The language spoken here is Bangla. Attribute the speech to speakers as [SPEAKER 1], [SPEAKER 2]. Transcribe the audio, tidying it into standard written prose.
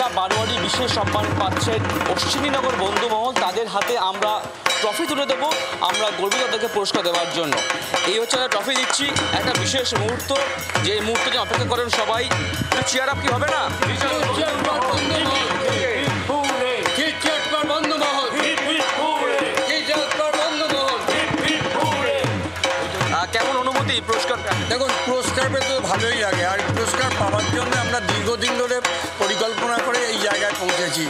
[SPEAKER 1] জেলা বারোয়ারি বিশেষ সম্মান পাচ্ছেন অশ্বিনীনগর বন্ধুমহল। তাদের হাতে আমরা ট্রফি তুলে দেবো, আমরা গর্বিত তাদেরকে পুরস্কার দেওয়ার জন্য। এই হচ্ছে একটা ট্রফি দিচ্ছি, একটা বিশেষ মুহূর্ত, যে মুহূর্তে যে অপেক্ষা করেন সবাই। চেয়ার আপ কি হবে না? কেমন অনুভূতি পুরস্কার?
[SPEAKER 2] দেখুন, পুরস্কার পেতে তো ভালোই লাগে, আর পুরস্কার পাওয়ার জন্য আমরা দীর্ঘদিন ধরে পরিকল্পনা করে এই জায়গায় পৌঁছেছি।